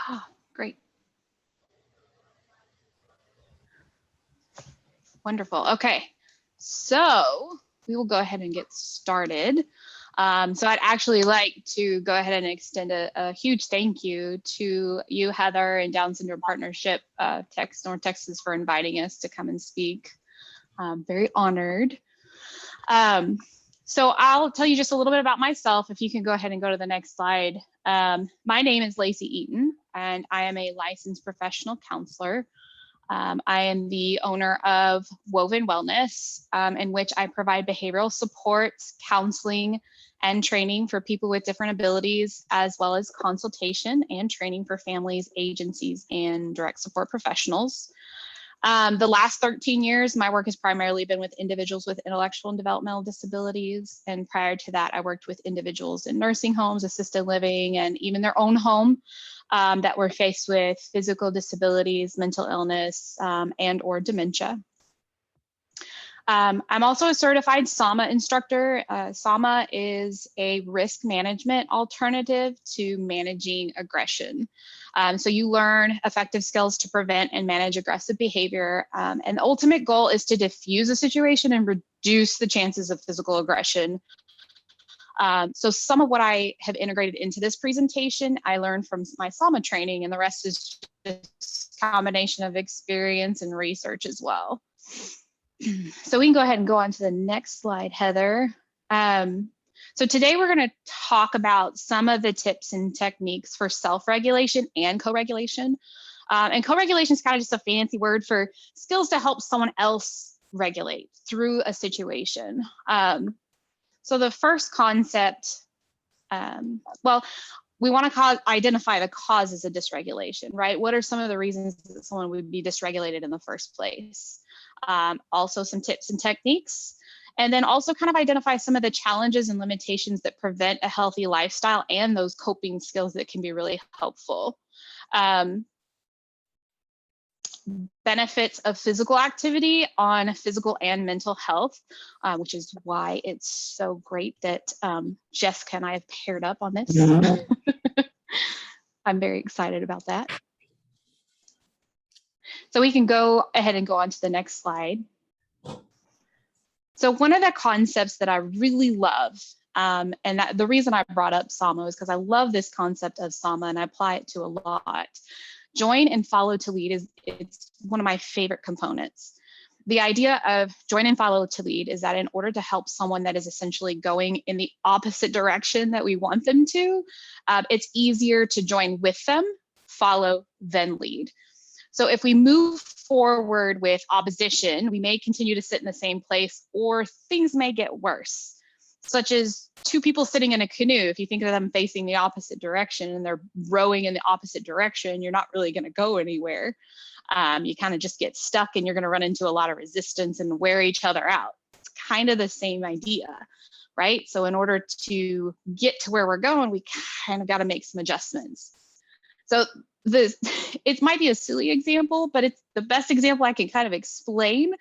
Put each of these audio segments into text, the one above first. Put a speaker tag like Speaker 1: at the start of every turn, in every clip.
Speaker 1: Ah, great. Wonderful. Okay, so we will go ahead and get started. So I'd actually like to go ahead and extend a huge thank you to you, Heather, and Down Syndrome Partnership, North Texas, for inviting us to come and speak. Very honored. So I'll tell you just a little bit about myself. If you can go ahead and go to the next slide. My name is Lacey Eaton, and I am a licensed professional counselor. I am the owner of Woven Wellness, in which I provide behavioral support, counseling, and training for people with different abilities, as well as consultation and training for families, agencies, and direct support professionals. The last 13 years, my work has primarily been with individuals with intellectual and developmental disabilities. And prior to that, I worked with individuals in nursing homes, assisted living, and even their own home that were faced with physical disabilities, mental illness, and or dementia. I'm also a certified SAMA instructor. SAMA is a risk management alternative to managing aggression. So you learn effective skills to prevent and manage aggressive behavior. And the ultimate goal is to diffuse a situation and reduce the chances of physical aggression. So some of what I have integrated into this presentation, I learned from my SAMA training, and the rest is just a combination of experience and research as well. So we can go ahead and go on to the next slide, Heather. So today we're going to talk about some of the tips and techniques for self-regulation and co-regulation. And co-regulation is kind of just a fancy word for skills to help someone else regulate through a situation. So the first concept, well, we want to identify the causes of dysregulation, right? What are some of the reasons that someone would be dysregulated in the first place? Also some tips and techniques, and then also kind of identify some of the challenges and limitations that prevent a healthy lifestyle and those coping skills that can be really helpful. Benefits of physical activity on physical and mental health, which is why it's so great that Jessica and I have paired up on this. I'm very excited about that. So we can go ahead and go on to the next slide. So one of the concepts that I really love, and the reason I brought up SAMA is because I love this concept of SAMA and I apply it to a lot. Join and follow to lead it's one of my favorite components. The idea of join and follow to lead is that in order to help someone that is essentially going in the opposite direction that we want them to, it's easier to join with them, follow, then lead. So if we move forward with opposition, we may continue to sit in the same place, or things may get worse, such as two people sitting in a canoe. If you think of them facing the opposite direction and they're rowing in the opposite direction, you're not really going to go anywhere. You kind of just get stuck and you're going to run into a lot of resistance and wear each other out. It's kind of the same idea, right? So in order to get to where we're going, we kind of got to make some adjustments. So it might be a silly example, but it's the best example I can kind of explain.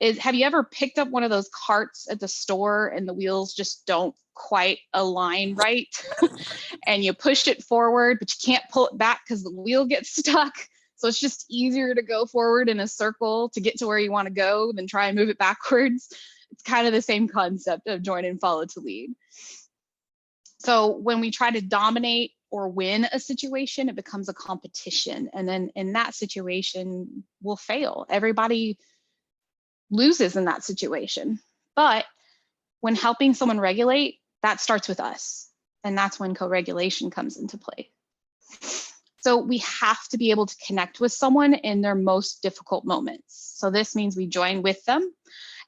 Speaker 1: Is have you ever picked up one of those carts at the store and the wheels just don't quite align right? And you push it forward, but you can't pull it back because the wheel gets stuck. So it's just easier to go forward in a circle to get to where you want to go than try and move it backwards. It's kind of the same concept of join and follow to lead. So when we try to dominate or win a situation, it becomes a competition. And then in that situation, we'll fail. Everybody loses in that situation. But when helping someone regulate, that starts with us. And that's when co-regulation comes into play. So we have to be able to connect with someone in their most difficult moments. So this means we join with them.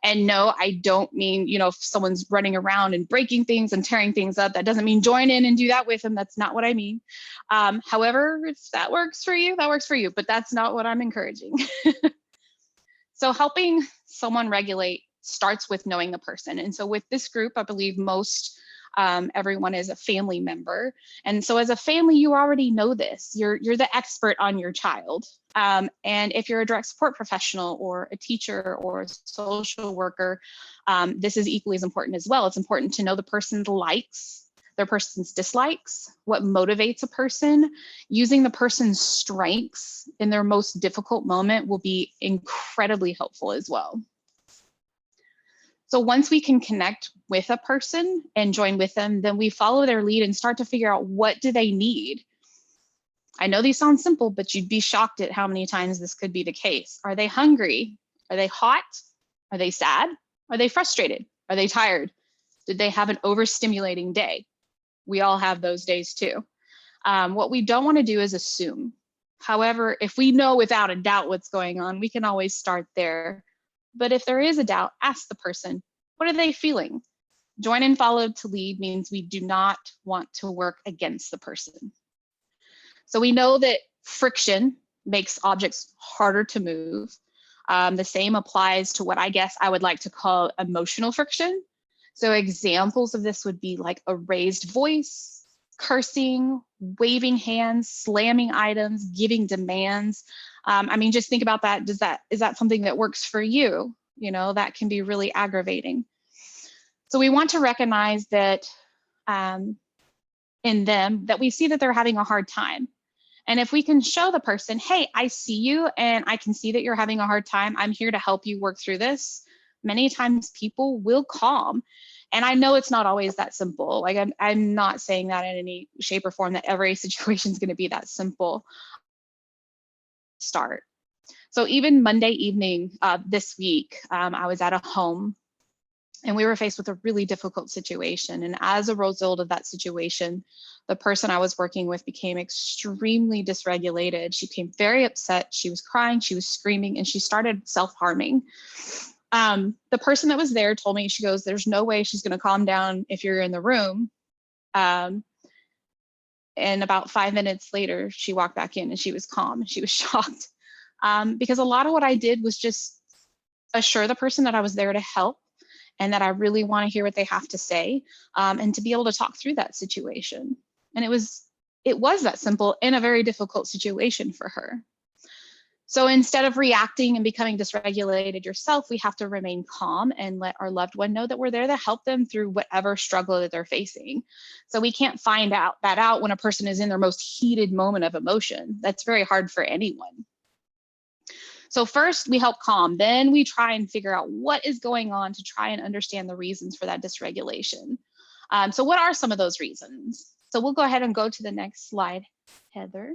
Speaker 1: And no, I don't mean, if someone's running around and breaking things and tearing things up, that doesn't mean join in and do that with them. That's not what I mean. However, if that works for you, that works for you, but that's not what I'm encouraging. So helping someone regulate starts with knowing the person. And so with this group, I believe everyone is a family member. And so as a family, you already know this. You're the expert on your child. And if you're a direct support professional or a teacher or a social worker, this is equally as important as well. It's important to know the person's likes, their person's dislikes, what motivates a person. Using the person's strengths in their most difficult moment will be incredibly helpful as well. So once we can connect with a person and join with them, then we follow their lead and start to figure out, what do they need? I know these sound simple, but you'd be shocked at how many times this could be the case. Are they hungry? Are they hot? Are they sad? Are they frustrated? Are they tired? Did they have an overstimulating day? We all have those days too. What we don't want to do is assume. However, if we know without a doubt what's going on, we can always start there. But if there is a doubt, ask the person, what are they feeling? Join and follow to lead means we do not want to work against the person. So we know that friction makes objects harder to move. The same applies to what I guess I would like to call emotional friction. So examples of this would be like a raised voice, cursing, waving hands, slamming items, giving demands. I mean, just think about that. Is that something that works for you? You know, that can be really aggravating. So we want to recognize that in them, that we see that they're having a hard time. And if we can show the person, hey, I see you and I can see that you're having a hard time. I'm here to help you work through this. Many times people will calm. And I know it's not always that simple. Like I'm not saying that in any shape or form that every situation is going to be that simple. Start. So even Monday evening this week, I was at a home and we were faced with a really difficult situation. And as a result of that situation, the person I was working with became extremely dysregulated. She became very upset. She was crying, she was screaming, and she started self-harming. The person that was there told me, she goes, there's no way she's going to calm down if you're in the room. And about 5 minutes later, she walked back in and she was calm. She was shocked because a lot of what I did was just assure the person that I was there to help and that I really want to hear what they have to say and to be able to talk through that situation. And it was that simple in a very difficult situation for her. So instead of reacting and becoming dysregulated yourself, we have to remain calm and let our loved one know that we're there to help them through whatever struggle that they're facing. So we can't find that out when a person is in their most heated moment of emotion. That's very hard for anyone. So first we help calm, then we try and figure out what is going on to try and understand the reasons for that dysregulation. So what are some of those reasons? So we'll go ahead and go to the next slide, Heather.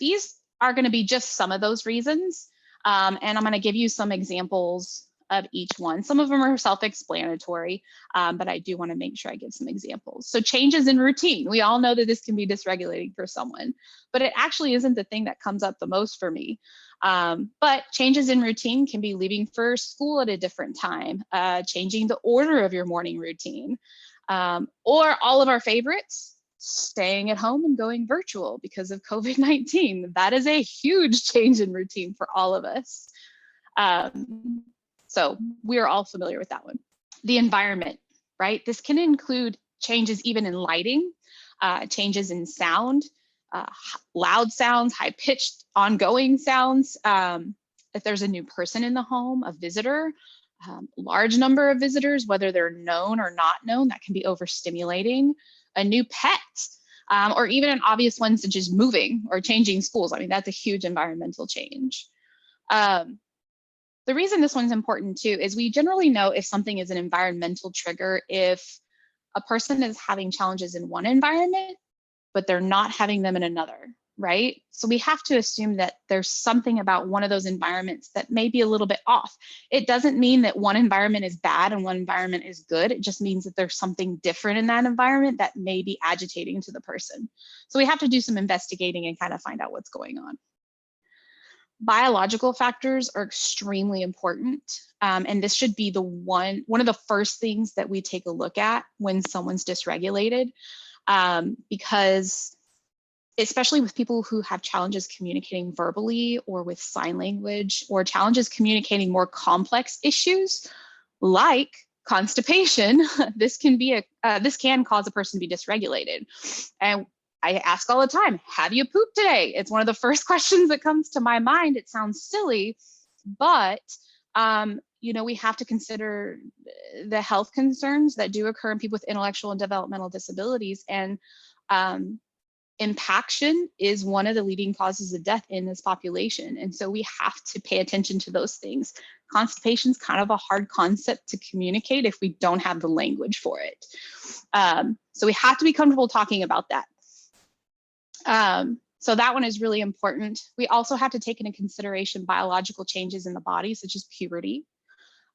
Speaker 1: These are going to be just some of those reasons. And I'm going to give you some examples of each one. Some of them are self-explanatory, but I do want to make sure I give some examples. So changes in routine. We all know that this can be dysregulating for someone, but it actually isn't the thing that comes up the most for me. But changes in routine can be leaving for school at a different time, changing the order of your morning routine, or all of our favorites, staying at home and going virtual because of COVID-19. That is a huge change in routine for all of us. So we're all familiar with that one. The environment, right? This can include changes even in lighting, changes in sound, loud sounds, high-pitched ongoing sounds. If there's a new person in the home, a visitor, large number of visitors, whether they're known or not known, that can be overstimulating. A new pet, or even an obvious one such as moving or changing schools. I mean, that's a huge environmental change. The reason this one's important too is we generally know if something is an environmental trigger if a person is having challenges in one environment, but they're not having them in another, right? So we have to assume that there's something about one of those environments that may be a little bit off. It doesn't mean that one environment is bad and one environment is good. It just means that there's something different in that environment that may be agitating to the person. So we have to do some investigating and kind of find out what's going on. Biological factors are extremely important. And this should be the one of the first things that we take a look at when someone's dysregulated, because especially with people who have challenges communicating verbally or with sign language or challenges communicating more complex issues like constipation, this can cause a person to be dysregulated. And I ask all the time, have you pooped today? It's one of the first questions that comes to my mind. It sounds silly, but we have to consider the health concerns that do occur in people with intellectual and developmental disabilities. And impaction is one of the leading causes of death in this population. And so we have to pay attention to those things. Constipation is kind of a hard concept to communicate if we don't have the language for it. So we have to be comfortable talking about that. So that one is really important. We also have to take into consideration biological changes in the body, such as puberty.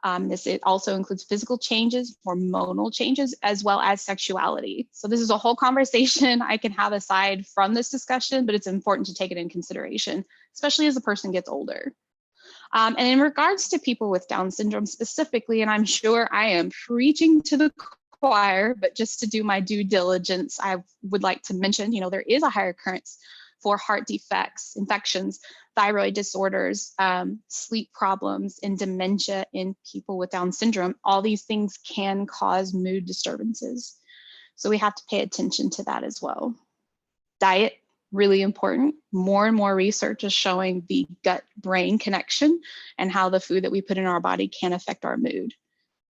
Speaker 1: It also includes physical changes, hormonal changes, as well as sexuality. So this is a whole conversation I can have aside from this discussion, but it's important to take it in consideration, especially as a person gets older. And in regards to people with Down syndrome specifically, and I'm sure I am preaching to the choir, but just to do my due diligence, I would like to mention, there is a higher occurrence for heart defects, infections, thyroid disorders, sleep problems, and dementia in people with Down syndrome. All these things can cause mood disturbances. So we have to pay attention to that as well. Diet, really important. More and more research is showing the gut-brain connection and how the food that we put in our body can affect our mood.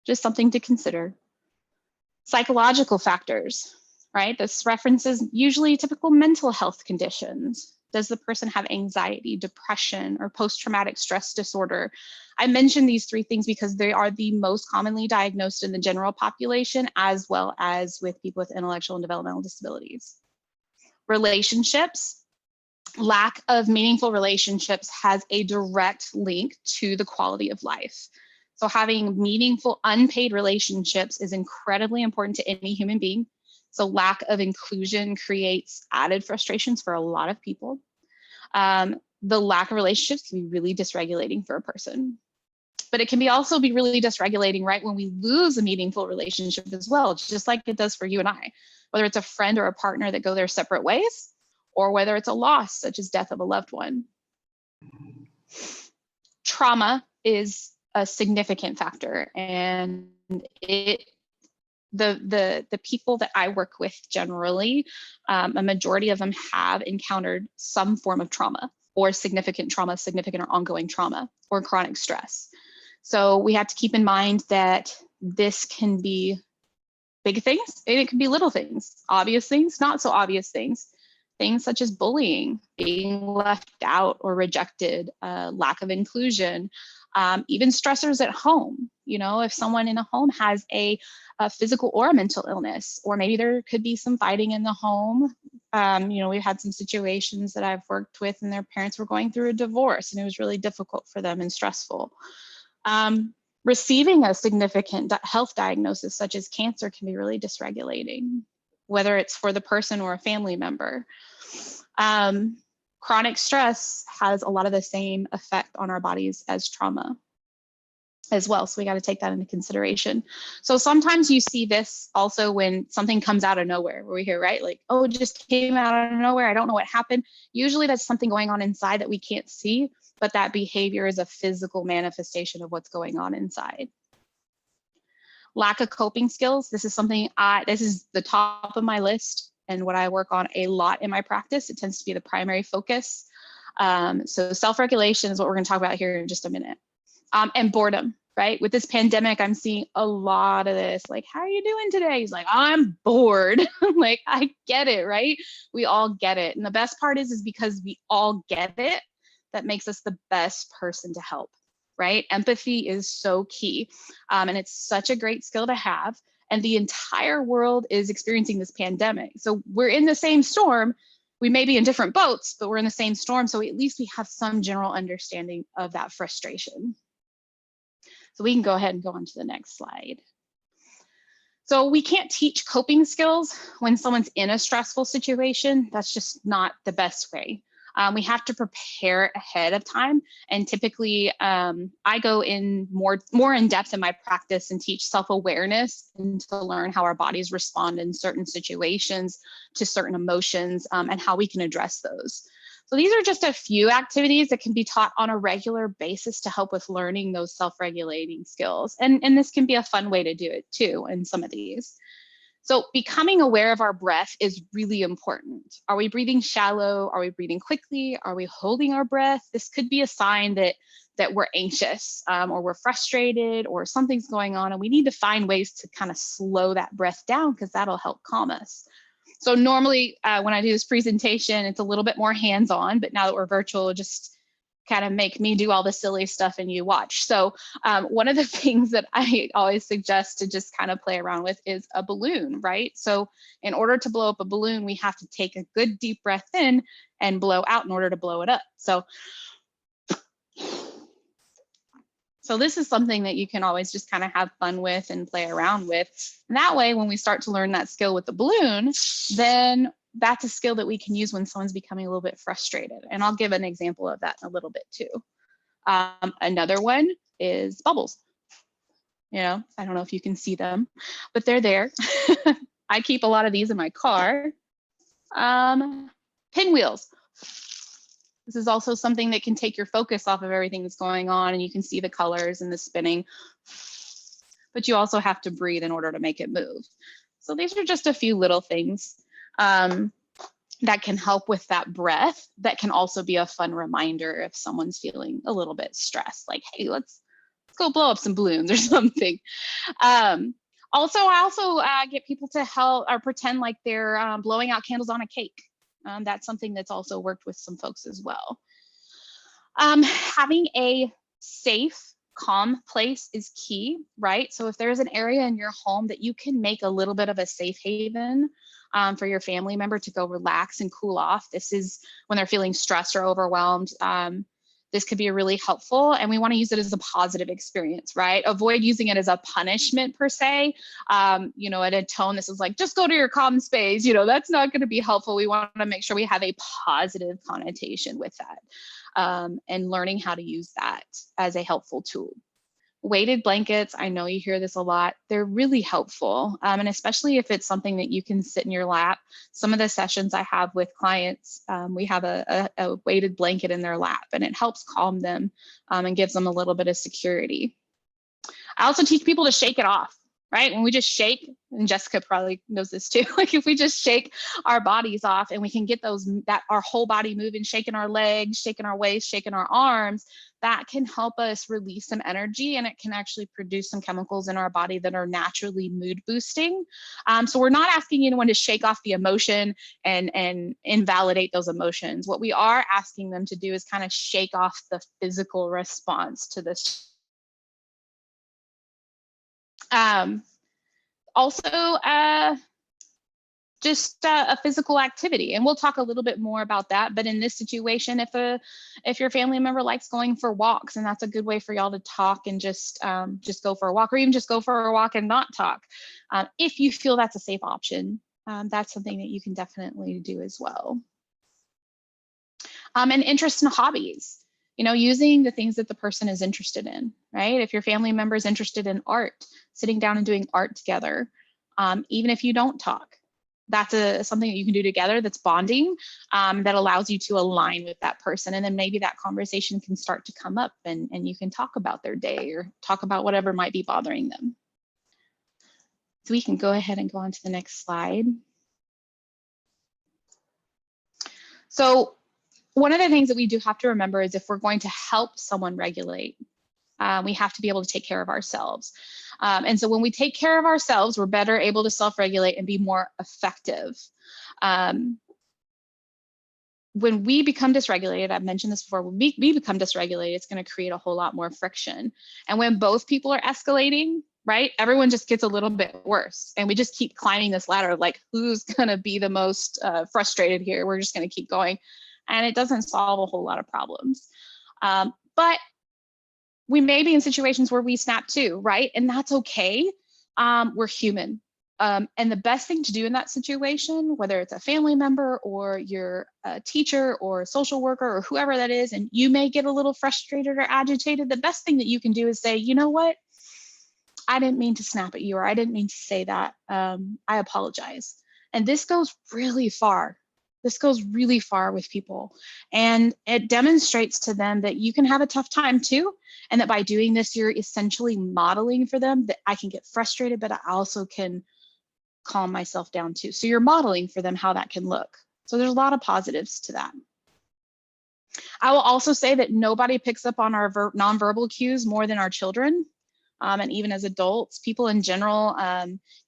Speaker 1: Just something to consider. Psychological factors, right? This references usually typical mental health conditions. Does the person have anxiety, depression, or post-traumatic stress disorder? I mentioned these three things because they are the most commonly diagnosed in the general population, as well as with people with intellectual and developmental disabilities. Relationships. Lack of meaningful relationships has a direct link to the quality of life. So having meaningful unpaid relationships is incredibly important to any human being. So lack of inclusion creates added frustrations for a lot of people. The lack of relationships can be really dysregulating for a person. But it can also be really dysregulating right when we lose a meaningful relationship as well, just like it does for you and I, whether it's a friend or a partner that go their separate ways, or whether it's a loss, such as death of a loved one. Trauma is a significant factor, and the people that I work with generally, a majority of them have encountered some form of trauma or significant or ongoing trauma or chronic stress. So we have to keep in mind that this can be big things and it can be little things, obvious things, not so obvious things. Things such as bullying, being left out or rejected, lack of inclusion, even stressors at home. If someone in a home has a physical or a mental illness, or maybe there could be some fighting in the home. We've had some situations that I've worked with and their parents were going through a divorce and it was really difficult for them and stressful. Receiving a significant health diagnosis such as cancer can be really dysregulating, whether it's for the person or a family member. Chronic stress has a lot of the same effect on our bodies as trauma as well. So we got to take that into consideration. So sometimes you see this also when something comes out of nowhere, where we hear, right? Like, oh, it just came out of nowhere. I don't know what happened. Usually that's something going on inside that we can't see, but that behavior is a physical manifestation of what's going on inside. Lack of coping skills. This is something this is the top of my list and what I work on a lot in my practice. It tends to be the primary focus. So self-regulation is what we're going to talk about here in just a minute. And boredom, right? With this pandemic, I'm seeing a lot of this, like, how are you doing today? He's like, I'm bored. Like, I get it, right? We all get it. And the best part is because we all get it, that makes us the best person to help, right? Empathy is so key. And it's such a great skill to have. And the entire world is experiencing this pandemic. So we're in the same storm. We may be in different boats, but we're in the same storm. So at least we have some general understanding of that frustration. So we can go ahead and go on to the next slide. So we can't teach coping skills when someone's in a stressful situation. That's just not the best way. We have to prepare ahead of time. And typically I go in more in depth in my practice and teach self-awareness and to learn how our bodies respond in certain situations to certain emotions and how we can address those. So these are just a few activities that can be taught on a regular basis to help with learning those self-regulating skills. And this can be a fun way to do it too in some of these. So becoming aware of our breath is really important. Are we breathing shallow? Are we breathing quickly? Are we holding our breath? This could be a sign that we're anxious or we're frustrated or something's going on, and we need to find ways to kind of slow that breath down because that'll help calm us. So normally when I do this presentation, it's a little bit more hands-on, but now that we're virtual, just kind of make me do all the silly stuff and you watch. So one of the things that I always suggest to just kind of play around with is a balloon, right? So in order to blow up a balloon, we have to take a good deep breath in and blow out in order to blow it up. So this is something that you can always just kind of have fun with and play around with. And that way, when we start to learn that skill with the balloon, then that's a skill that we can use when someone's becoming a little bit frustrated. And I'll give an example of that in a little bit too. Another one is bubbles. You know, I don't know if you can see them, but they're there. I keep a lot of these in my car. Pinwheels. This is also something that can take your focus off of everything that's going on, and you can see the colors and the spinning, but you also have to breathe in order to make it move. So these are just a few little things that can help with that breath, that can also be a fun reminder if someone's feeling a little bit stressed, like, hey, let's go blow up some balloons or something. I also get people to help or pretend like they're blowing out candles on a cake. That's something that's also worked with some folks as well. Having a safe, calm place is key, right? So if there's an area in your home that you can make a little bit of a safe haven for your family member to go relax and cool off. This is when they're feeling stressed or overwhelmed. This could be really helpful, and we want to use it as a positive experience, right? Avoid using it as a punishment per se. You know, at a tone, this is like, just go to your calm space. You know, that's not going to be helpful. We want to make sure we have a positive connotation with that, and learning how to use that as a helpful tool. Weighted blankets, I know you hear this a lot. They're really helpful, and especially if it's something that you can sit in your lap. Some of the sessions I have with clients, we have a weighted blanket in their lap, and it helps calm them and gives them a little bit of security. I also teach people to shake it off, right? When we just shake, and Jessica probably knows this too, like if we just shake our bodies off and we can get our whole body moving, shaking our legs, shaking our waist, shaking our arms, that can help us release some energy, and it can actually produce some chemicals in our body that are naturally mood boosting. So we're not asking anyone to shake off the emotion and invalidate those emotions. What we are asking them to do is kind of shake off the physical response to this. Just a physical activity, and we'll talk a little bit more about that. But in this situation, if your family member likes going for walks, and that's a good way for y'all to talk and just go for a walk, or even just go for a walk and not talk. If you feel that's a safe option, that's something that you can definitely do as well. And interest in hobbies. You know, using the things that the person is interested in, right? If your family member is interested in art, sitting down and doing art together, even if you don't talk, that's something that you can do together that's bonding, that allows you to align with that person. And then maybe that conversation can start to come up, and you can talk about their day or talk about whatever might be bothering them. So we can go ahead and go on to the next slide. So one of the things that we do have to remember is if we're going to help someone regulate, we have to be able to take care of ourselves. And so when we take care of ourselves, we're better able to self-regulate and be more effective. When we become dysregulated, I've mentioned this before, when we become dysregulated, it's going to create a whole lot more friction. And when both people are escalating, right, everyone just gets a little bit worse. And we just keep climbing this ladder of like, who's going to be the most frustrated here? We're just going to keep going. And it doesn't solve a whole lot of problems. But we may be in situations where we snap too, right? And that's okay. We're human. And the best thing to do in that situation, whether it's a family member or you're a teacher or a social worker or whoever that is, and you may get a little frustrated or agitated, the best thing that you can do is say, you know what? I didn't mean to snap at you, or I didn't mean to say that. I apologize. And this goes really far. This goes really far with people, and it demonstrates to them that you can have a tough time too, and that by doing this, you're essentially modeling for them that I can get frustrated, but I also can calm myself down too. So you're modeling for them how that can look. So there's a lot of positives to that. I will also say that nobody picks up on our nonverbal cues more than our children. And even as adults, people in general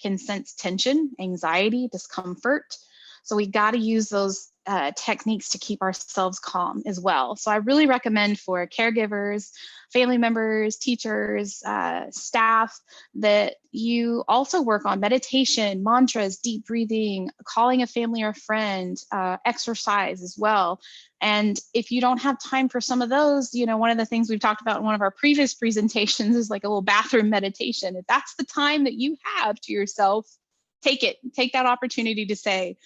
Speaker 1: can sense tension, anxiety, discomfort. So we got to use those techniques to keep ourselves calm as well. So I really recommend for caregivers, family members, teachers, staff, that you also work on meditation, mantras, deep breathing, calling a family or friend, exercise as well. And if you don't have time for some of those, you know, one of the things we've talked about in one of our previous presentations is like a little bathroom meditation. If that's the time that you have to yourself, take it. Take that opportunity to say,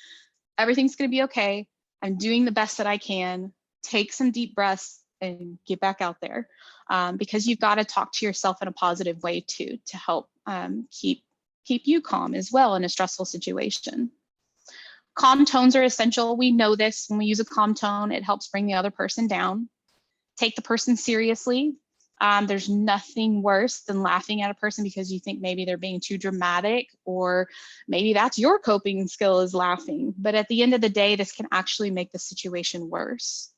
Speaker 1: everything's going to be okay. I'm doing the best that I can. Take some deep breaths and get back out there, because you've got to talk to yourself in a positive way too, to help keep you calm as well in a stressful situation. Calm tones are essential. We know this. When we use a calm tone, it helps bring the other person down. Take the person seriously. There's nothing worse than laughing at a person because you think maybe they're being too dramatic, or maybe that's your coping skill is laughing. But at the end of the day, this can actually make the situation worse.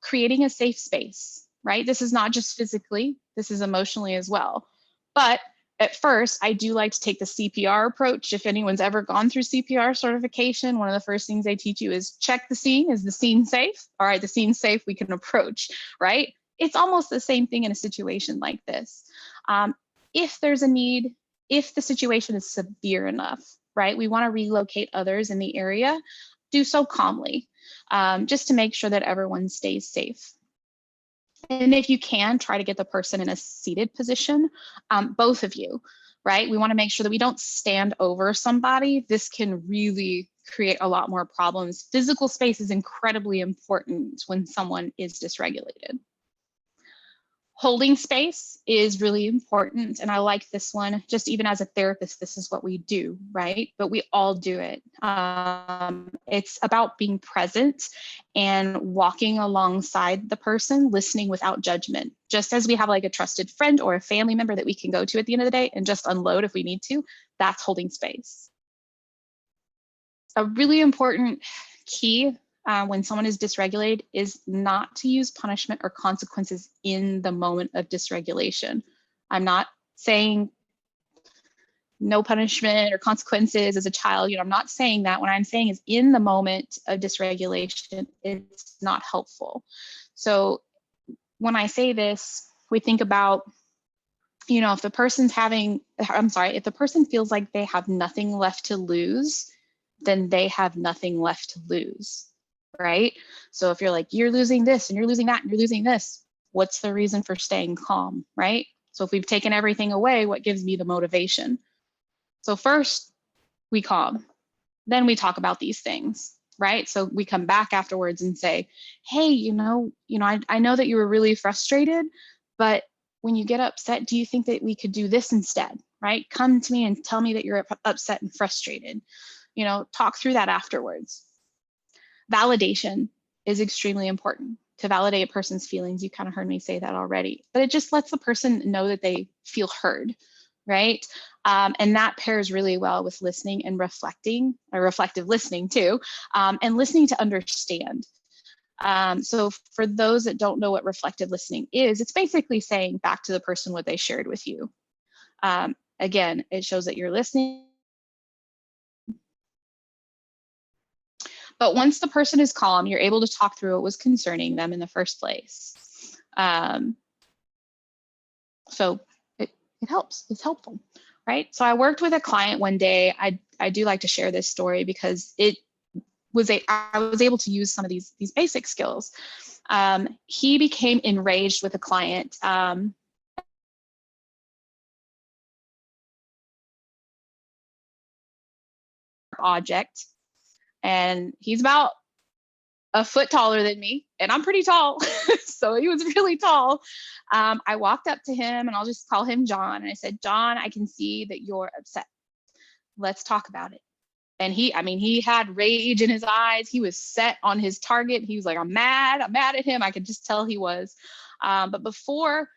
Speaker 1: Creating a safe space, right? This is not just physically, this is emotionally as well. But at first, I do like to take the CPR approach. If anyone's ever gone through CPR certification, one of the first things they teach you is check the scene. Is the scene safe? All right, the scene's safe, we can approach, right? It's almost the same thing in a situation like this. If there's a need, if the situation is severe enough, right? We want to relocate others in the area, do so calmly, just to make sure that everyone stays safe. And if you can, try to get the person in a seated position, both of you, right? We want to make sure that we don't stand over somebody. This can really create a lot more problems. Physical space is incredibly important when someone is dysregulated. Holding space is really important. And I like this one, just even as a therapist, this is what we do, right? But we all do it. It's about being present and walking alongside the person, listening without judgment. Just as we have like a trusted friend or a family member that we can go to at the end of the day and just unload if we need to, that's holding space. A really important key when someone is dysregulated is not to use punishment or consequences in the moment of dysregulation. I'm not saying no punishment or consequences as a child. I'm not saying that. What I'm saying is in the moment of dysregulation, it's not helpful. So when I say this, we think about, if the person's if the person feels like they have nothing left to lose, then they have nothing left to lose. Right? So if you're like, you're losing this and you're losing that and you're losing this, what's the reason for staying calm, right? So if we've taken everything away, what gives me the motivation? So first we calm, then we talk about these things, right? So we come back afterwards and say, hey, I know that you were really frustrated, but when you get upset, do you think that we could do this instead, right? Come to me and tell me that you're upset and frustrated. Talk through that afterwards. Validation is extremely important. To validate a person's feelings, you kind of heard me say that already, but it just lets the person know that they feel heard, right? And that pairs really well with listening and reflecting, or reflective listening too, and listening to understand. So for those that don't know what reflective listening is, it's basically saying back to the person what they shared with you. Again, it shows that you're listening. But once the person is calm, you're able to talk through what was concerning them in the first place. So it helps, it's helpful, right? So I worked with a client one day. I do like to share this story because I was able to use some of these basic skills. He became enraged with a client. Object. And he's about a foot taller than me, and I'm pretty tall. So he was really tall. I walked up to him, and I'll just call him John. And I said, John, I can see that you're upset. Let's talk about it. And he had rage in his eyes. He was set on his target. He was like, I'm mad at him. I could just tell he was. But before,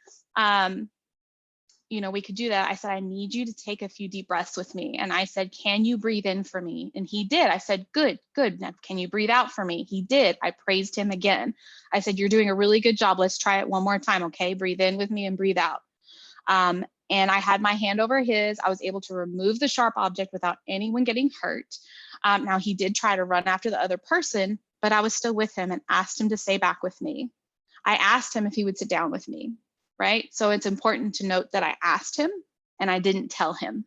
Speaker 1: we could do that. I said, I need you to take a few deep breaths with me. And I said, can you breathe in for me? And he did. I said, good. Now, can you breathe out for me? He did. I praised him again. I said, you're doing a really good job. Let's try it one more time. Okay. Breathe in with me and breathe out. And I had my hand over his. I was able to remove the sharp object without anyone getting hurt. Now he did try to run after the other person, but I was still with him and asked him to stay back with me. I asked him if he would sit down with me, right? So it's important to note that I asked him and I didn't tell him.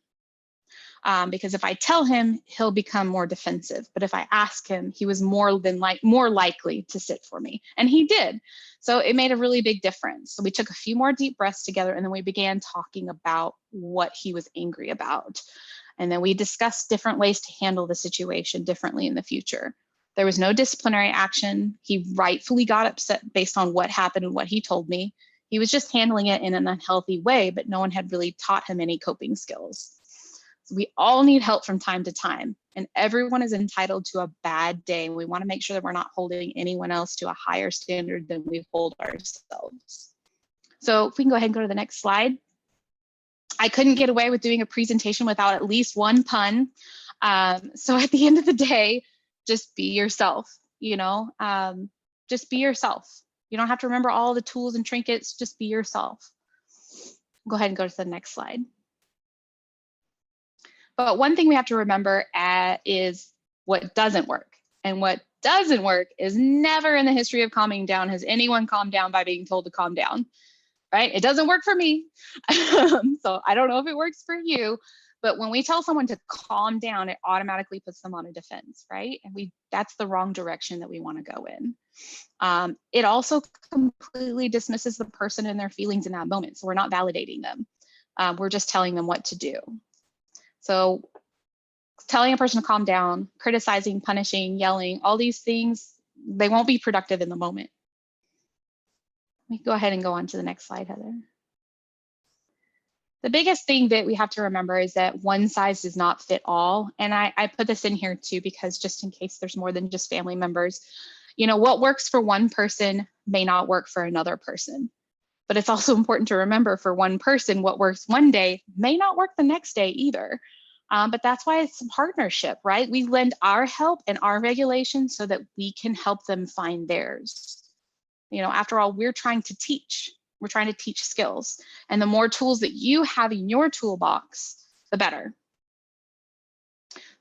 Speaker 1: Because if I tell him, he'll become more defensive. But if I ask him, he was more likely to sit for me. And he did. So it made a really big difference. So we took a few more deep breaths together, and then we began talking about what he was angry about. And then we discussed different ways to handle the situation differently in the future. There was no disciplinary action. He rightfully got upset based on what happened and what he told me. He was just handling it in an unhealthy way, but no one had really taught him any coping skills. We all need help from time to time, and everyone is entitled to a bad day. We want to make sure that we're not holding anyone else to a higher standard than we hold ourselves. So if we can go ahead and go to the next slide. I couldn't get away with doing a presentation without at least one pun. So at the end of the day, just be yourself, just be yourself. You don't have to remember all the tools and trinkets, just be yourself. Go ahead and go to the next slide. But one thing we have to remember is what doesn't work. And what doesn't work is never in the history of calming down has anyone calmed down by being told to calm down, right? It doesn't work for me. So I don't know if it works for you, but when we tell someone to calm down, it automatically puts them on a defense, right? And that's the wrong direction that we want to go in. It also completely dismisses the person and their feelings in that moment. So we're not validating them. We're just telling them what to do. So telling a person to calm down, criticizing, punishing, yelling, all these things, they won't be productive in the moment. Let me go ahead and go on to the next slide, Heather. The biggest thing that we have to remember is that one size does not fit all. And I put this in here too, because just in case there's more than just family members, what works for one person may not work for another person. But it's also important to remember for one person, what works one day may not work the next day either. But that's why it's a partnership, right? We lend our help and our regulation so that we can help them find theirs. After all, we're trying to teach. We're trying to teach skills. And the more tools that you have in your toolbox, the better.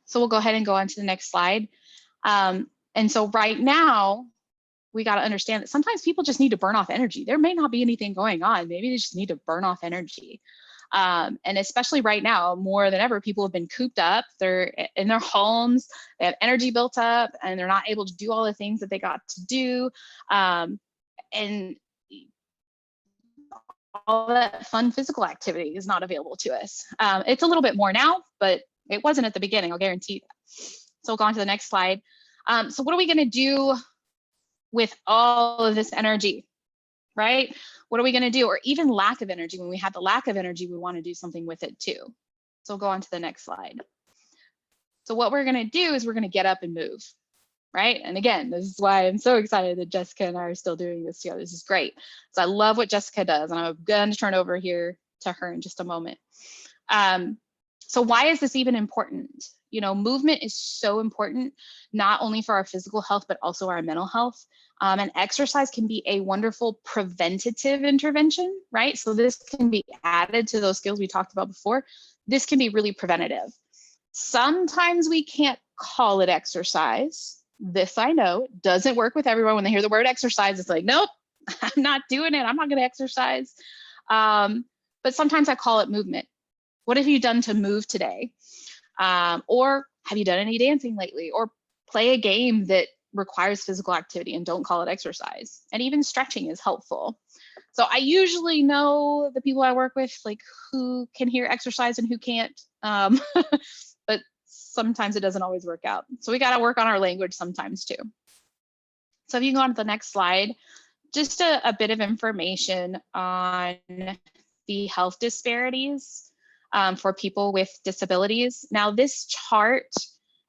Speaker 1: So we'll go ahead and go on to the next slide. And so right now, we got to understand that sometimes people just need to burn off energy. There may not be anything going on. Maybe they just need to burn off energy. And especially right now, more than ever, people have been cooped up. They're in their homes, they have energy built up, and they're not able to do all the things that they got to do. And all that fun physical activity is not available to us. It's a little bit more now, but it wasn't at the beginning, I'll guarantee that. So we'll go on to the next slide. So what are we going to do with all of this energy, right? What are we going to do? Or even lack of energy. When we have the lack of energy, we want to do something with it too. So we'll go on to the next slide. So what we're going to do is we're going to get up and move, right? And again, this is why I'm so excited that Jessica and I are still doing this together. This is great. So I love what Jessica does, and I'm going to turn over here to her in just a moment. So why is this even important? Movement is so important, not only for our physical health, but also our mental health. And exercise can be a wonderful preventative intervention, right? So this can be added to those skills we talked about before. This can be really preventative. Sometimes we can't call it exercise. This I know doesn't work with everyone. When they hear the word exercise, it's like, nope, I'm not doing it. I'm not going to exercise. But sometimes I call it movement. What have you done to move today? Or have you done any dancing lately? Or play a game that requires physical activity and don't call it exercise. And even stretching is helpful. So I usually know the people I work with, like who can hear exercise and who can't. But sometimes it doesn't always work out. So we got to work on our language sometimes too. So if you can go on to the next slide, just a bit of information on the health disparities for people with disabilities. Now this chart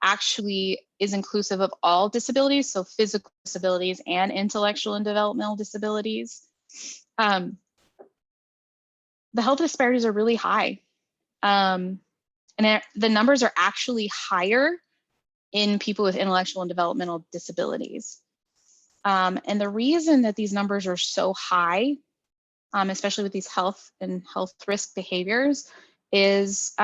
Speaker 1: actually is inclusive of all disabilities, so physical disabilities and intellectual and developmental disabilities. the health disparities are really high. And the numbers are actually higher in people with intellectual and developmental disabilities. And the reason that these numbers are so high, especially with these health and health risk behaviors, is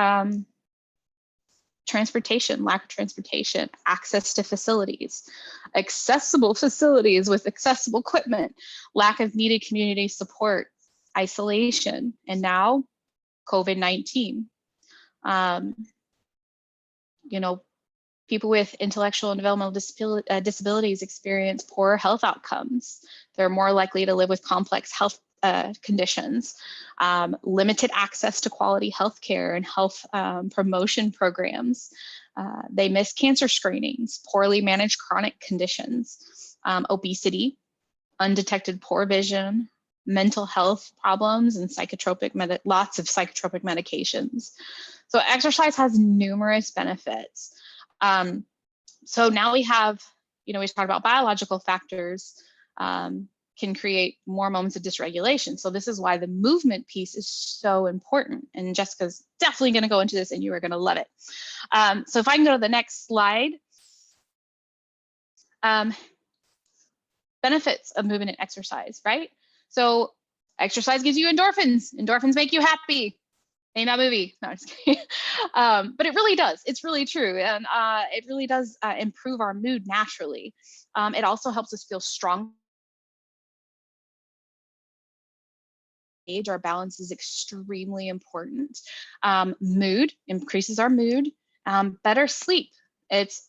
Speaker 1: transportation, lack of transportation, access to facilities, accessible facilities with accessible equipment, lack of needed community support, isolation, and now COVID-19. You know, people with intellectual and developmental disabilities experience poorer health outcomes. They're more likely to live with complex health conditions, limited access to quality health care and health promotion programs. They miss cancer screenings, poorly managed chronic conditions, obesity, undetected poor vision, mental health problems, and lots of psychotropic medications. So exercise has numerous benefits. So now we have, we talked about biological factors can create more moments of dysregulation. So this is why the movement piece is so important. And Jessica's definitely going to go into this and you are going to love it. So if I can go to the next slide. Benefits of movement and exercise, right? So exercise gives you endorphins. Endorphins make you happy. Name that movie. No, I'm just kidding. But it really does. It's really true. And it really does improve our mood naturally. It also helps us feel strong. Age, our balance is extremely important. Mood increases our mood. Better sleep. It's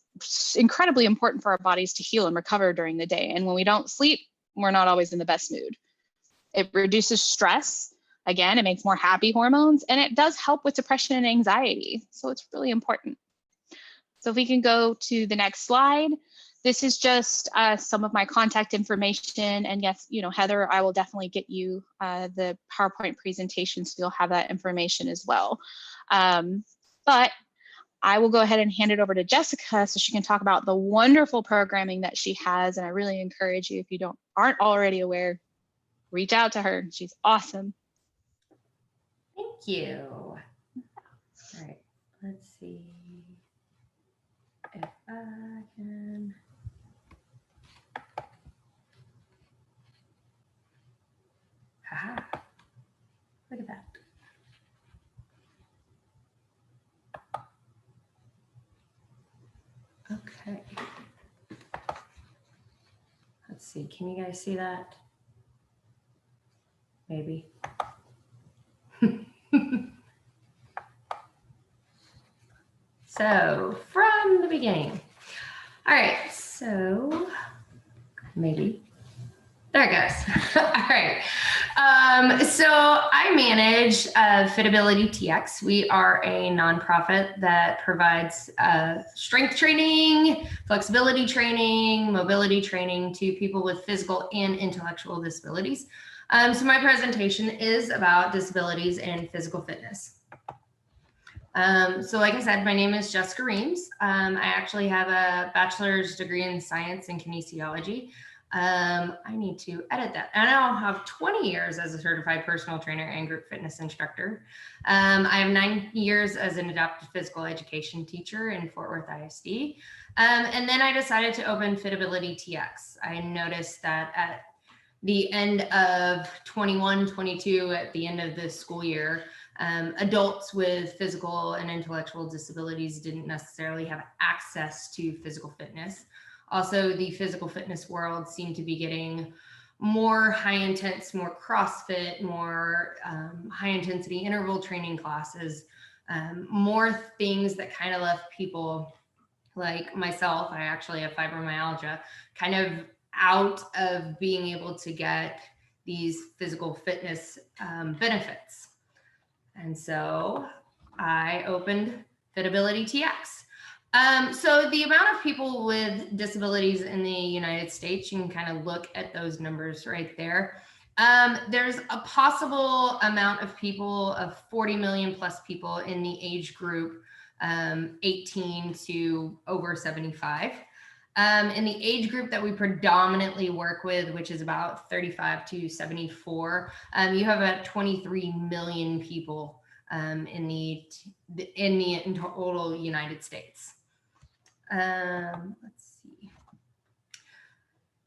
Speaker 1: incredibly important for our bodies to heal and recover during the day. And when we don't sleep, we're not always in the best mood. It reduces stress. Again, it makes more happy hormones, and it does help with depression and anxiety. So it's really important. So if we can go to the next slide. This is just some of my contact information. And yes, Heather, I will definitely get you the PowerPoint presentation, so you'll have that information as well. But I will go ahead and hand it over to Jessica so she can talk about the wonderful programming that she has. And I really encourage you, if you aren't already aware, reach out to her. She's awesome.
Speaker 2: Thank you. All right, let's see if I can. Haha, look at that. Okay. Let's see, can you guys see that? Maybe. So from the beginning. All right, so maybe. There it goes. All right. So I manage FitAbillity TX. We are a nonprofit that provides strength training, flexibility training, mobility training to people with physical and intellectual disabilities. So my presentation is about disabilities and physical fitness. So like I said, my name is Jessica Reams. I actually have a bachelor's degree in science and kinesiology. I need to edit that. I now have 20 years as a certified personal trainer and group fitness instructor. I have 9 years as an adaptive physical education teacher in Fort Worth ISD. And then I decided to open FitAbillity TX. I noticed that at the end of 21-22, at the end of the school year, adults with physical and intellectual disabilities didn't necessarily have access to physical fitness. Also, the physical fitness world seemed to be getting more high intense, more CrossFit, more high intensity interval training classes, more things that kind of left people like myself, I actually have fibromyalgia, kind of out of being able to get these physical fitness benefits. And so I opened FitAbillity TX. So the amount of people with disabilities in the United States, you can kind of look at those numbers right there. There's a possible amount of people of 40 million plus people in the age group 18 to over 75. In the age group that we predominantly work with, which is about 35 to 74, you have about 23 million people in the total United States. Let's see.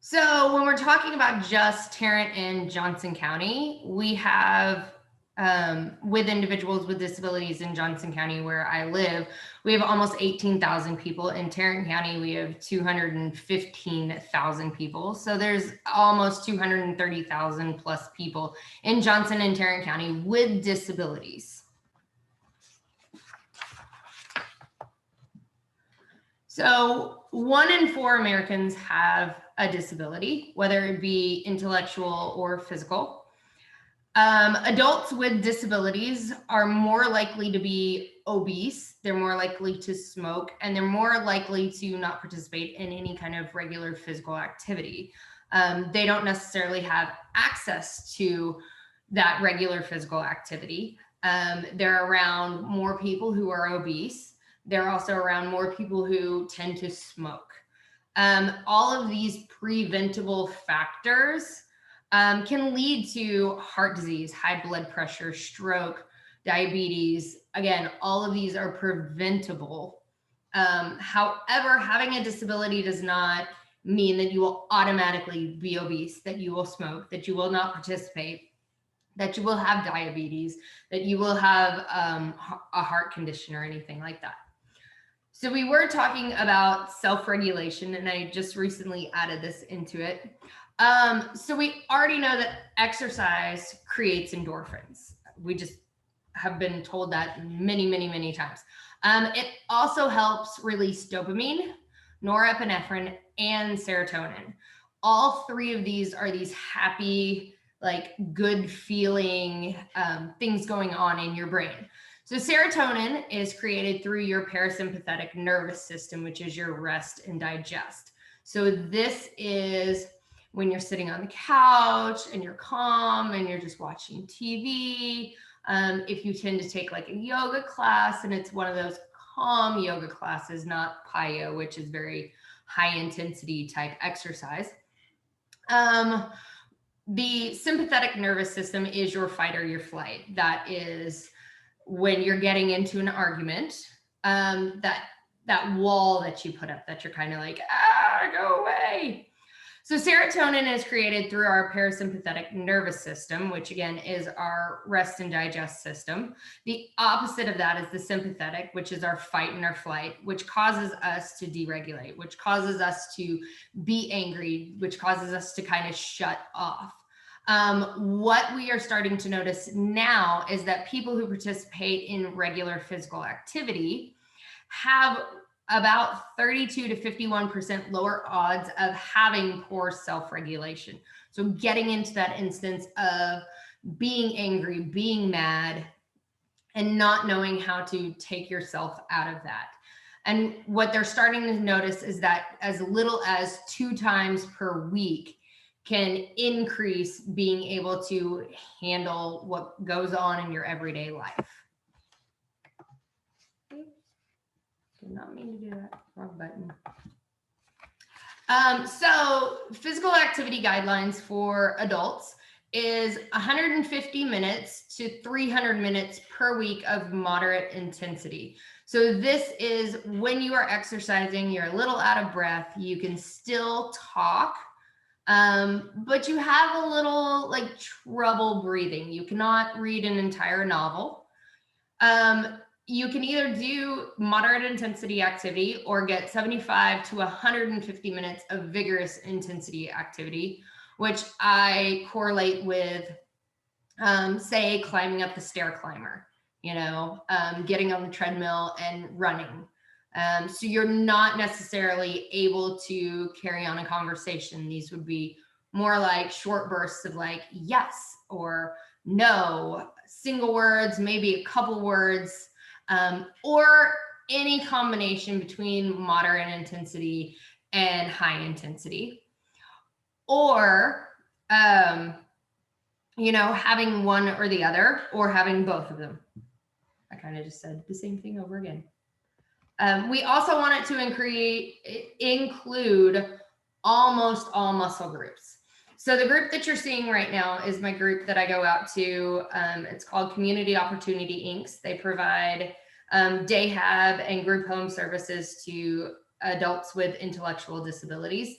Speaker 2: So when we're talking about just Tarrant and Johnson County, we have with individuals with disabilities in Johnson County, where I live, we have almost 18,000 people. In Tarrant County, we have 215,000 people. So there's almost 230,000 plus people in Johnson and Tarrant County with disabilities. So 1 in 4 Americans have a disability, whether it be intellectual or physical. Adults with disabilities are more likely to be obese, they're more likely to smoke, and they're more likely to not participate in any kind of regular physical activity. They don't necessarily have access to that regular physical activity. They're around more people who are obese. They're also around more people who tend to smoke. All of these preventable factors can lead to heart disease, high blood pressure, stroke, diabetes. Again, all of these are preventable. However, having a disability does not mean that you will automatically be obese, that you will smoke, that you will not participate, that you will have diabetes, that you will have a heart condition or anything like that. So we were talking about self-regulation, and I just recently added this into it. So we already know that exercise creates endorphins. We just have been told that many, many, many times. It also helps release dopamine, norepinephrine, and serotonin. All 3 of these are these happy, like good feeling things going on in your brain. So serotonin is created through your parasympathetic nervous system, which is your rest and digest. So this is when you're sitting on the couch and you're calm and you're just watching TV. If you tend to take like a yoga class, and it's one of those calm yoga classes, not Pyo, which is very high intensity type exercise. The sympathetic nervous system is your fight or your flight. That is when you're getting into an argument, that wall that you put up, that you're kind of like, go away. So serotonin is created through our parasympathetic nervous system, which again is our rest and digest system. The opposite of that is the sympathetic, which is our fight and our flight, which causes us to deregulate, which causes us to be angry, which causes us to kind of shut off. What we are starting to notice now is that people who participate in regular physical activity have about 32 to 51% lower odds of having poor self-regulation. So getting into that instance of being angry, being mad, and not knowing how to take yourself out of that. And what they're starting to notice is that as little as 2 times per week can increase being able to handle what goes on in your everyday life. Did not mean to do that. Wrong button. So physical activity guidelines for adults is 150 minutes to 300 minutes per week of moderate intensity. So this is when you are exercising, you're a little out of breath, you can still talk, but you have a little like trouble breathing. You cannot read an entire novel. You can either do moderate intensity activity or get 75 to 150 minutes of vigorous intensity activity, which I correlate with, say, climbing up the stair climber, getting on the treadmill and running. So you're not necessarily able to carry on a conversation. These would be more like short bursts of like yes or no, single words, maybe a couple words, or any combination between moderate intensity and high intensity, or having one or the other, or having both of them. I kind of just said the same thing over again. We also wanted to include almost all muscle groups. So the group that you're seeing right now is my group that I go out to. It's called Community Opportunity Inc. They provide day hab and group home services to adults with intellectual disabilities.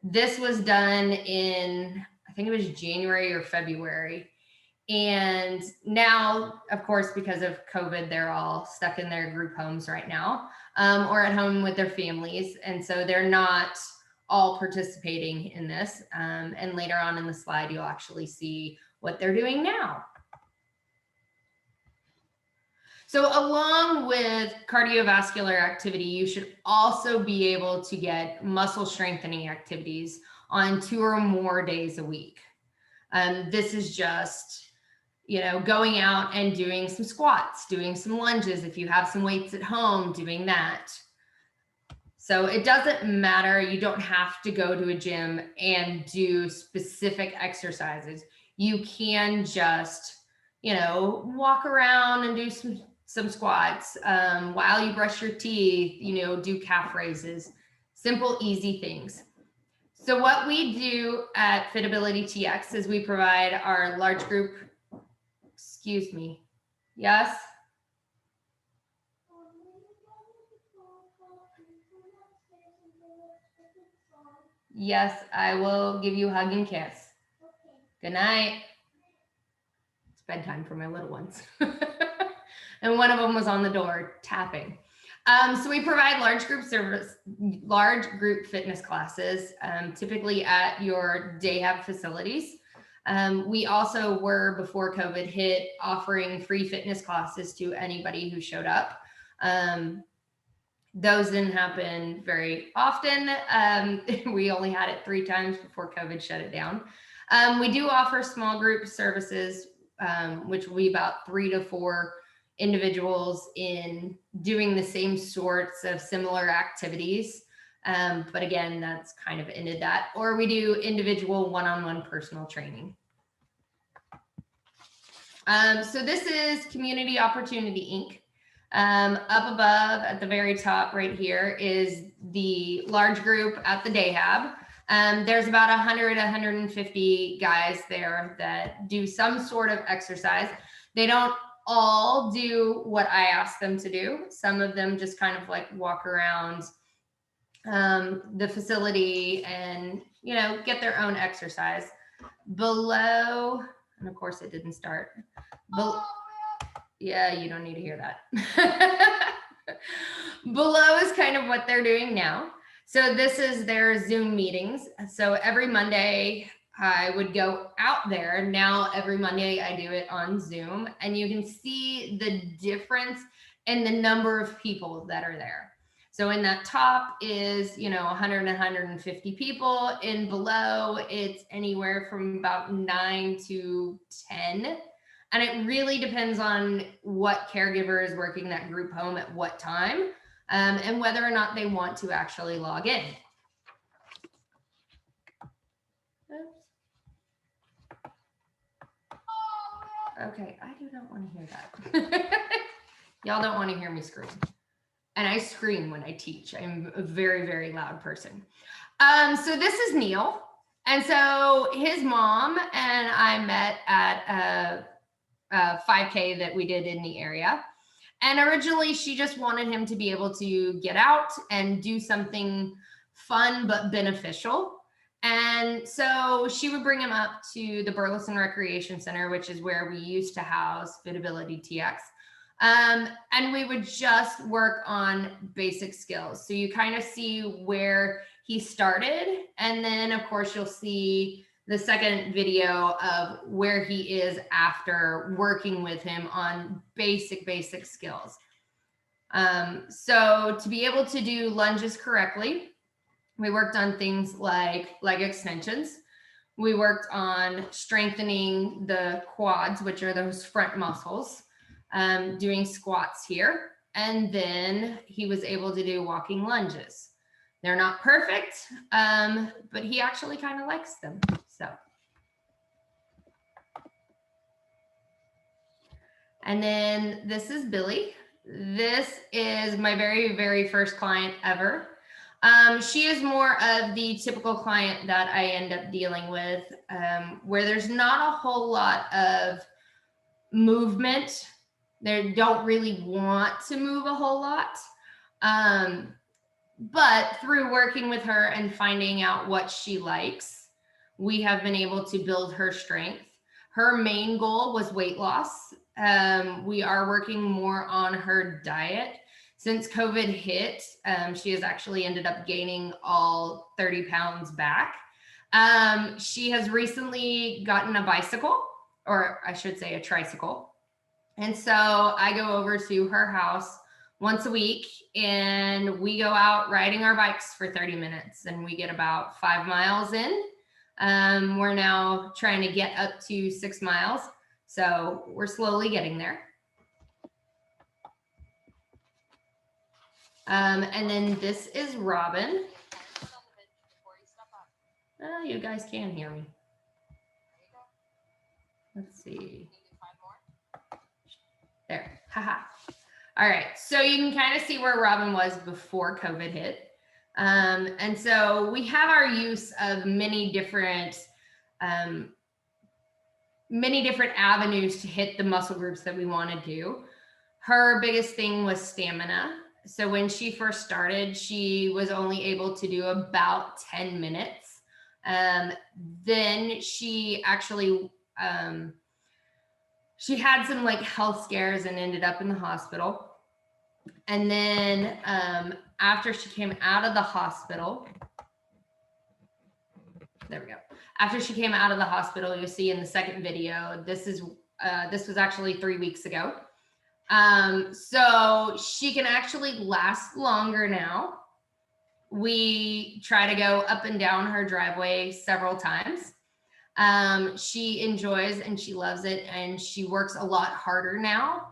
Speaker 2: This was done in, I think it was January or February. And now, of course, because of COVID, they're all stuck in their group homes right now, or at home with their families. And so they're not all participating in this. And later on in the slide, you'll actually see what they're doing now. So along with cardiovascular activity, you should also be able to get muscle strengthening activities on 2 or more days a week. This is just, you know, going out and doing some squats, doing some lunges. If you have some weights at home, doing that. So it doesn't matter. You don't have to go to a gym and do specific exercises. You can just, you know, walk around and do some squats while you brush your teeth, you know, do calf raises, simple, easy things. So what we do at FitAbillity TX is we provide our large group, excuse me, yes? Yes, I will give you a hug and kiss. Good night. It's bedtime for my little ones. And one of them was on the door tapping. So we provide large group fitness classes, typically at your day hab facilities. We also were, before COVID hit, offering free fitness classes to anybody who showed up. Those didn't happen very often. We only had it 3 times before COVID shut it down. We do offer small group services, which will be about 3 to 4 individuals in doing the same sorts of similar activities. But again, that's kind of ended that. Or we do individual one-on-one personal training. So this is Community Opportunity Inc. Up above at the very top right here is the large group at the day hab. There's about 100, 150 guys there that do some sort of exercise. They don't all do what I ask them to do. Some of them just kind of like walk around the facility and, you know, get their own exercise. Below, and of course it didn't start. Yeah, you don't need to hear that. Below is kind of what they're doing now. So this is their Zoom meetings. So every Monday I would go out there. Now every Monday I do it on Zoom, and you can see the difference in the number of people that are there. So in that top is, you know, 100, 150 people. In below, it's anywhere from about 9 to 10. And it really depends on what caregiver is working that group home at what time, and whether or not they want to actually log in. Okay, I do not want to hear that. Y'all don't want to hear me scream. And I scream when I teach. I'm a very, very loud person. So this is Neil. And so his mom and I met at a 5K that we did in the area. And originally she just wanted him to be able to get out and do something fun but beneficial. And so she would bring him up to the Burleson Recreation Center, which is where we used to house FitAbillity TX. And we would just work on basic skills. So you kind of see where he started. And then of course you'll see the second video of where he is after working with him on basic skills. So to be able to do lunges correctly, we worked on things like leg extensions. We worked on strengthening the quads, which are those front muscles, doing squats here. And then he was able to do walking lunges. They're not perfect, but he actually kind of likes them. So. And then this is Billy. this is my very, very first client ever. She is more of the typical client that I end up dealing with, where there's not a whole lot of movement. They don't really want to move a whole lot. But through working with her and finding out what she likes, we have been able to build her strength. Her main goal was weight loss. We are working more on her diet. Since COVID hit, she has actually ended up gaining all 30 pounds back. She has recently gotten a bicycle, or I should say a tricycle. And so I go over to her house once a week and we go out riding our bikes for 30 minutes and we get about 5 miles in. We're now trying to get up to 6 miles. So we're slowly getting there. And then this is Robin. You guys can hear me. Let's see. There, haha. All right, so you can kind of see where Robin was before COVID hit. And so we have our use of many different avenues to hit the muscle groups that we want to do. Her biggest thing was stamina. So when she first started, she was only able to do about 10 minutes. Then she actually, she had some like health scares and ended up in the hospital. And then after she came out of the hospital, there we go. After she came out of the hospital, you'll see in the second video, this was actually 3 weeks ago. So she can actually last longer now. We try to go up and down her driveway several times. She enjoys and she loves it, and she works a lot harder now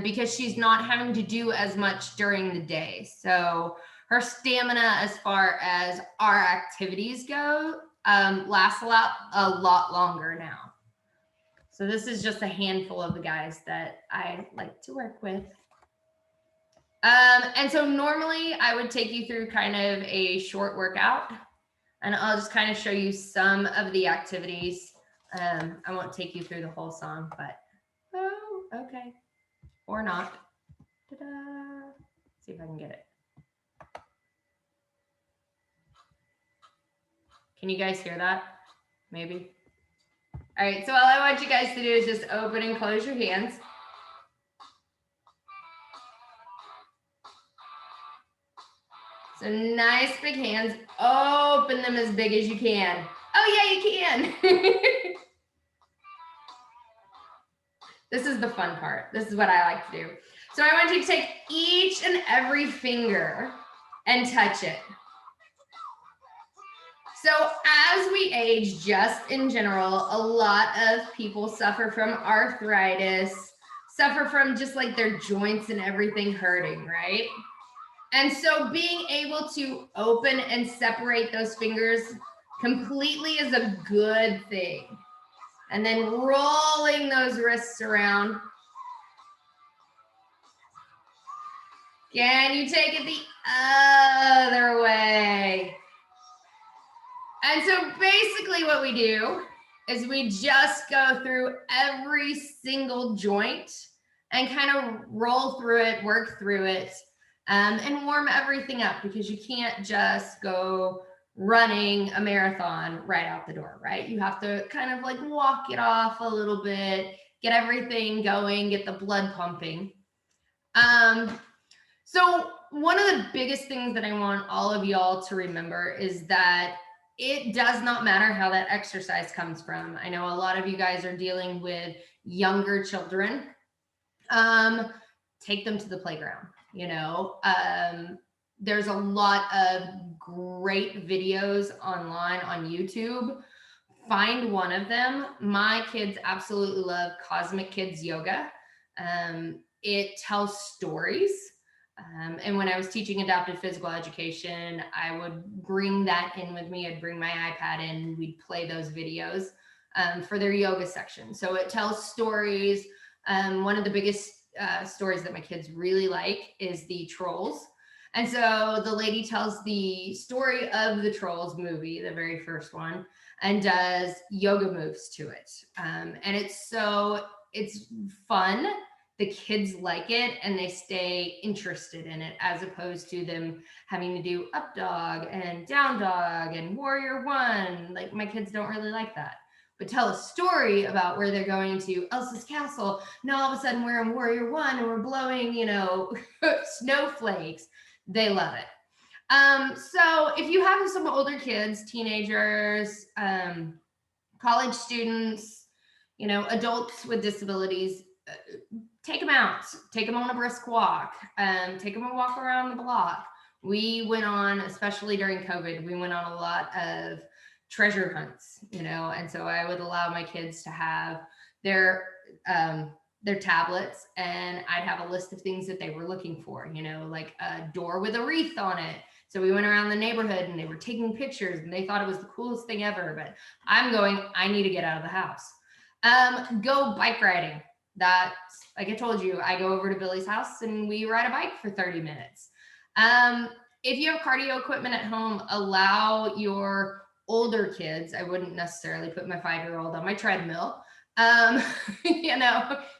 Speaker 2: because she's not having to do as much during the day. So her stamina as far as our activities go lasts a lot longer now. So this is just a handful of the guys that I like to work with. And so normally I would take you through kind of a short workout, and I'll just kind of show you some of the activities. I won't take you through the whole song, but oh, okay. Or not. Ta-da. See if I can get it. Can you guys hear that? Maybe. All right, so all I want you guys to do is just open and close your hands. So nice big hands, open them as big as you can. Oh yeah, you can. This is the fun part. This is what I like to do. So I want you to take each and every finger and touch it. So as we age, just in general, a lot of people suffer from arthritis, suffer from just like their joints and everything hurting, right? And so being able to open and separate those fingers completely is a good thing. And then rolling those wrists around. Can you take it the other way? And so basically what we do is we just go through every single joint and kind of roll through it, work through it, and warm everything up, because you can't just go running a marathon right out the door, right? You have to kind of like walk it off a little bit, get everything going, get the blood pumping. So one of the biggest things that I want all of y'all to remember is that it does not matter how that exercise comes from. I know a lot of you guys are dealing with younger children. Take them to the playground, you know. There's a lot of great videos online on YouTube. Find one of them. My kids absolutely love Cosmic Kids Yoga. It tells stories. And when I was teaching adaptive physical education, I would bring that in with me. I'd bring my iPad in, we'd play those videos for their yoga section. So it tells stories. One of the biggest stories that my kids really like is the Trolls. And so the lady tells the story of the Trolls movie, the very first one, and does yoga moves to it. And it's fun. The kids like it and they stay interested in it, as opposed to them having to do up dog and down dog and warrior one. Like, my kids don't really like that. But tell a story about where they're going to Elsa's castle. Now all of a sudden we're in warrior one and we're blowing, snowflakes. They love it. So if you have some older kids, teenagers, college students, adults with disabilities, take them out, take them on a brisk walk, take them a walk around the block. We went on, especially during COVID, we went on a lot of treasure hunts, and so I would allow my kids to have their tablets, and I'd have a list of things that they were looking for, like a door with a wreath on it. So we went around the neighborhood and they were taking pictures and they thought it was the coolest thing ever, but I need to get out of the house. Go bike riding. That's, like I told you, I go over to Billy's house and we ride a bike for 30 minutes. If you have cardio equipment at home, allow your older kids. I wouldn't necessarily put my 5-year-old on my treadmill.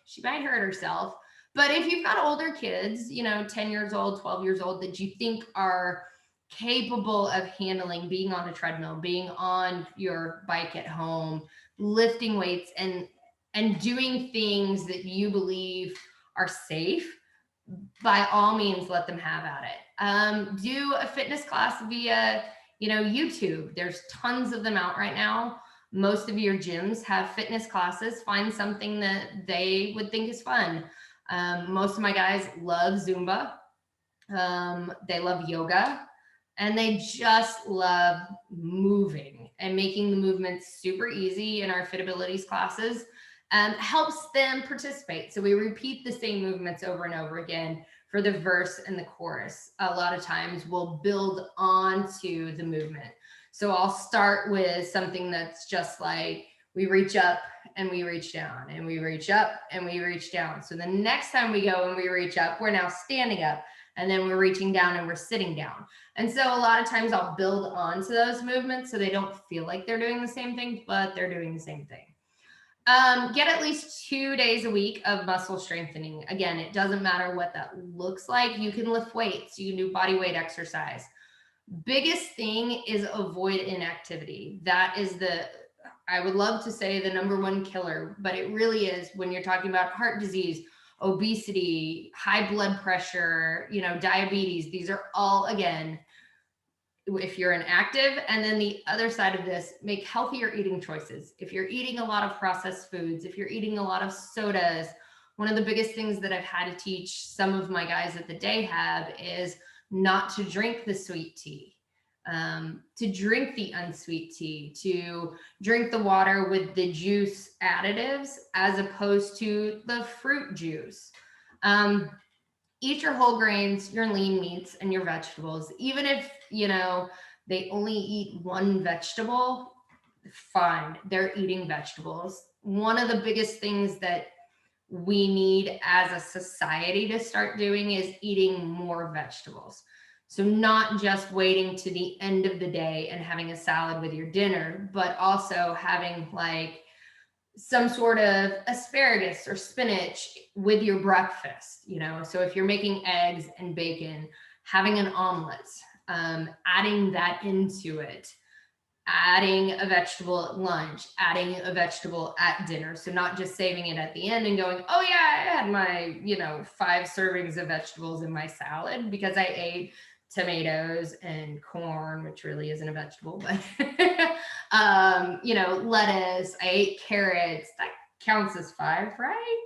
Speaker 2: She might hurt herself. But if you've got older kids, 10 years old, 12 years old, that you think are capable of handling being on a treadmill, being on your bike at home, lifting weights and doing things that you believe are safe, by all means, let them have at it. Do a fitness class via, YouTube. There's tons of them out right now. Most of your gyms have fitness classes. Find something that they would think is fun. Most of my guys love Zumba. They love yoga, and they just love moving, and making the movements super easy in our FitAbillity classes helps them participate. So we repeat the same movements over and over again for the verse and the chorus. A lot of times we'll build onto the movement. So I'll start with something that's just like, we reach up and we reach down, and we reach up and we reach down. So the next time we go and we reach up, we're now standing up, and then we're reaching down and we're sitting down. And so a lot of times I'll build onto those movements so they don't feel like they're doing the same thing, but they're doing the same thing. Get at least 2 days a week of muscle strengthening. Again, it doesn't matter what that looks like. You can lift weights, you can do body weight exercise. Biggest thing is avoid inactivity. That is I would love to say the number one killer, but it really is when you're talking about heart disease, obesity, high blood pressure, diabetes. These are all, again, if you're inactive. And then the other side of this, make healthier eating choices. If you're eating a lot of processed foods, if you're eating a lot of sodas, one of the biggest things that I've had to teach some of my guys at the day have is not to drink the sweet tea, to drink the unsweet tea, to drink the water with the juice additives as opposed to the fruit juice. Eat your whole grains, your lean meats, and your vegetables. Even if, they only eat one vegetable, fine, they're eating vegetables. One of the biggest things that we need as a society to start doing is eating more vegetables. So not just waiting to the end of the day and having a salad with your dinner, but also having like some sort of asparagus or spinach with your breakfast, So if you're making eggs and bacon, having an omelet, adding that into it, adding a vegetable at lunch, adding a vegetable at dinner. So not just saving it at the end and going, oh yeah, I had my, 5 servings of vegetables in my salad because I ate tomatoes and corn, which really isn't a vegetable, but lettuce, I ate carrots, that counts as 5, right?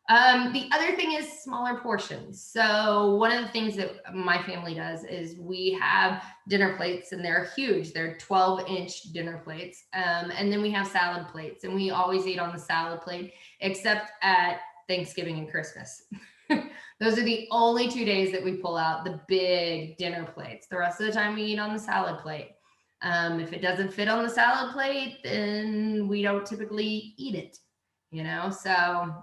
Speaker 2: The other thing is smaller portions. So one of the things that my family does is we have dinner plates, and they're huge. They're 12-inch dinner plates. And then we have salad plates, and we always eat on the salad plate, except at Thanksgiving and Christmas. Those are the only 2 days that we pull out the big dinner plates. The rest of the time we eat on the salad plate. If it doesn't fit on the salad plate, then we don't typically eat it, So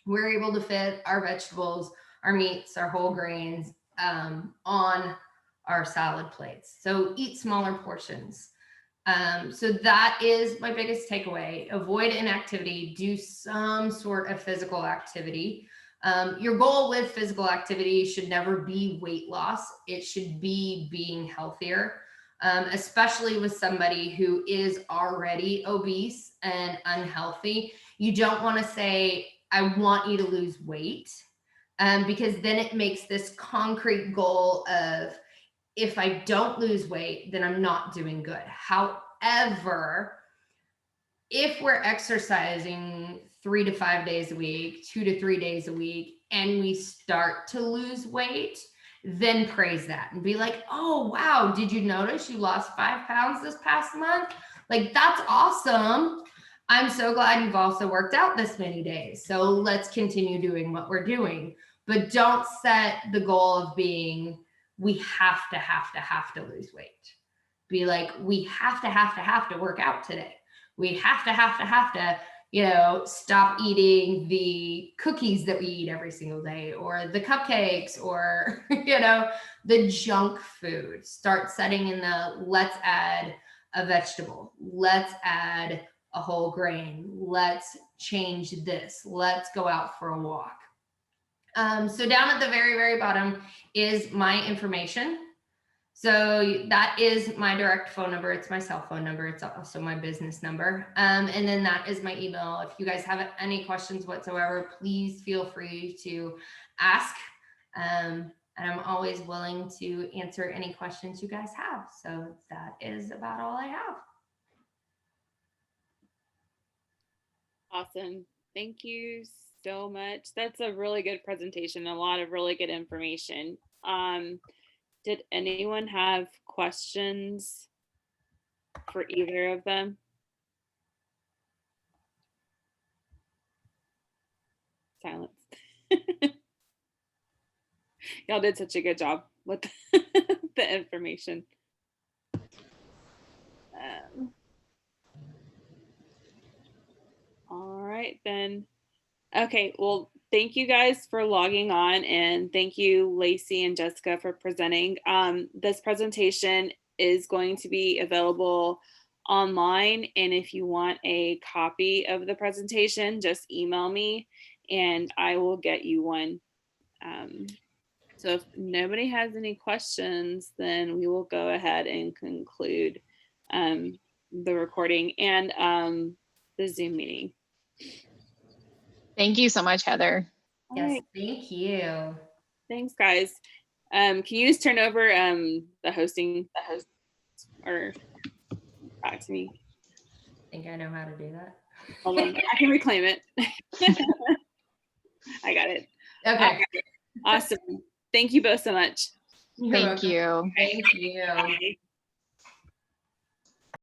Speaker 2: we're able to fit our vegetables, our meats, our whole grains on our salad plates. So eat smaller portions. So that is my biggest takeaway. Avoid inactivity, do some sort of physical activity. Your goal with physical activity should never be weight loss. It should be being healthier, especially with somebody who is already obese and unhealthy. You don't want to say, I want you to lose weight, because then it makes this concrete goal of, if I don't lose weight, then I'm not doing good. However, if we're exercising 3 to 5 days a week, 2 to 3 days a week, and we start to lose weight, then praise that and be like, oh, wow, did you notice you lost 5 pounds this past month? Like, that's awesome. I'm so glad you've also worked out this many days. So let's continue doing what we're doing. But don't set the goal of being, we have to lose weight. Be like, we have to work out today. We have to, stop eating the cookies that we eat every single day, or the cupcakes, or, the junk food. Start setting in the, let's add a vegetable. Let's add a whole grain. Let's change this. Let's go out for a walk. So down at the very, very bottom is my information. So that is my direct phone number. It's my cell phone number. It's also my business number. And then that is my email. If you guys have any questions whatsoever, please feel free to ask. And I'm always willing to answer any questions you guys have. So that is about all I have.
Speaker 3: Awesome. Thank you so much. That's a really good presentation. A lot of really good information. Did anyone have questions for either of them? Silence. Y'all did such a good job with the information. All right, then. Okay, well, thank you guys for logging on, and thank you, Lacey and Jessica, for presenting. This presentation is going to be available online, and if you want a copy of the presentation, just email me and I will get you one. So if nobody has any questions, then we will go ahead and conclude the recording and the Zoom meeting.
Speaker 1: Thank you so much, Heather.
Speaker 2: Yes,
Speaker 3: right.
Speaker 2: thank you.
Speaker 3: Thanks, guys. Can you just turn over the host, or back to me?
Speaker 2: I think I know how to do that.
Speaker 3: Hold on, I can reclaim it. I got it.
Speaker 2: Okay.
Speaker 3: Awesome. Thank you both so much.
Speaker 1: Thank you.
Speaker 2: Thank you.